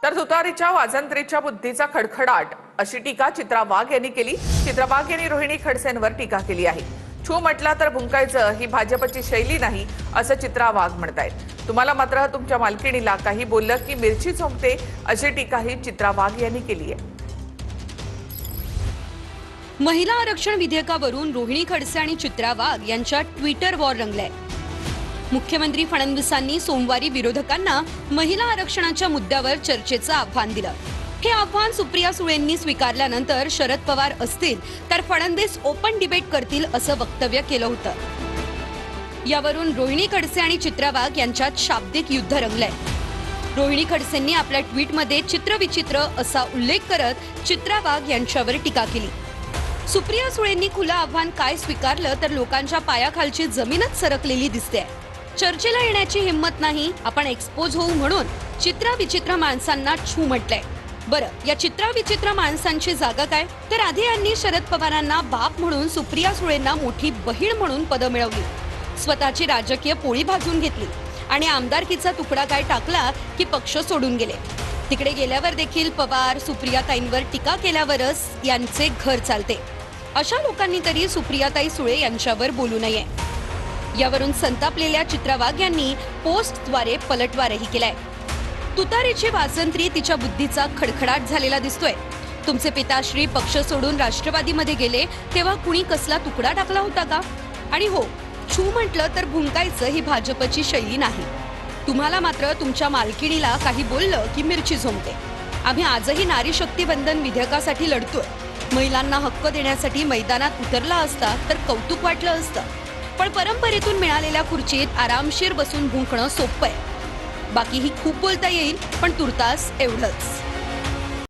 तर तुतारीच्या वाजंत्रीच्या बुद्धीचा खडखडाट अशी टीका चित्रा वाघ यांनी केली। चित्रा वाघ यांनी रोहिणी खडसेंवर टीका केली आहे। छू म्हटला तर भुंकायचं ही भाजपची शैली नाही असं चित्रा वाघ म्हणतायत। तुम्हाला मात्र तुमच्या मालकिणीला काही बोललं की मिरची चोमते अशी टीकाही चित्रा वाघ यांनी केली आहे। महिला आरक्षण विधेयकावरून रोहिणी खडसे आणि चित्रा वाघ यांच्या ट्विटर वॉर रंगलाय। मुख्यमंत्री फडणवीसांनी सोमवारी विरोधकांना महिला आरक्षणाच्या मुद्द्यावर चर्चेचं आव्हान दिलं। हे आव्हान सुप्रिया सुळेंनी स्वीकारल्यानंतर शरद पवार असतील तर फडणवीस ओपन डिबेट करतील असं वक्तव्य केलं होतं। यावरून रोहिणी खडसे आणि चित्रा वाघ यांच्यात शाब्दिक युद्ध रंगलंय। रोहिणी खडसेंनी आपल्या ट्विटमध्ये चित्रविचित्र असा उल्लेख करत चित्रा वाघ यांच्यावर टीका केली। सुप्रिया सुळेंनी खुलं आव्हान काय स्वीकारलं तर लोकांच्या पायाखालची जमीनच सरकलेली दिसते। चर्चेला येण्याची हिंमत नाही, आपण एक्सपोज होऊ म्हणून चित्रा विचित्र माणसांना छू म्हटलंय। बरं, या चित्रा विचित्र माणसांची जागा काय? तर आधी यांनी शरद पवारांना बाप म्हणून सुप्रिया सुळेंना मोठी बहीण म्हणून पद मिळवली, स्वतःची राजकीय पोळी भाजून घेतली आणि आमदारकीचा तुकडा काय टाकला की पक्ष सोडून गेले। तिकडे गेल्यावर देखील पवार सुप्रियाताईंवर टीका केल्यावरच यांचे घर चालते। अशा लोकांनी तरी सुप्रियाताई सुळे यांच्यावर बोलू नये। यावरून संतापलेल्या चित्रा वाघ यांनी पोस्टद्वारे पलटवारही केलाय। तुतारीची वाजंत्री तिच्या बुद्धीचा खडखडाट झालेला दिसतोय। तुमचे पिताश्री पक्ष सोडून राष्ट्रवादीमध्ये गेले तेव्हा कुणी कसला तुकडा टाकला होता का? आणि हो, छू म्हटलं तर भुंकायचं ही भाजपची शैली नाही। तुम्हाला मात्र तुमच्या मालकिणीला काही बोललं की मिरची झोमते। आम्ही आजही नारी शक्ती बंधन विधेयकासाठी लढतोय। महिलांना हक्क देण्यासाठी मैदानात उतरला असता तर कौतुक वाटलं असतं, पण परंपरेतून मिळालेल्या खुर्चीत आरामशीर बसून भुंकणं सोपं आहे। बाकीही खूप बोलता येईल, पण तुर्तास एवढंच।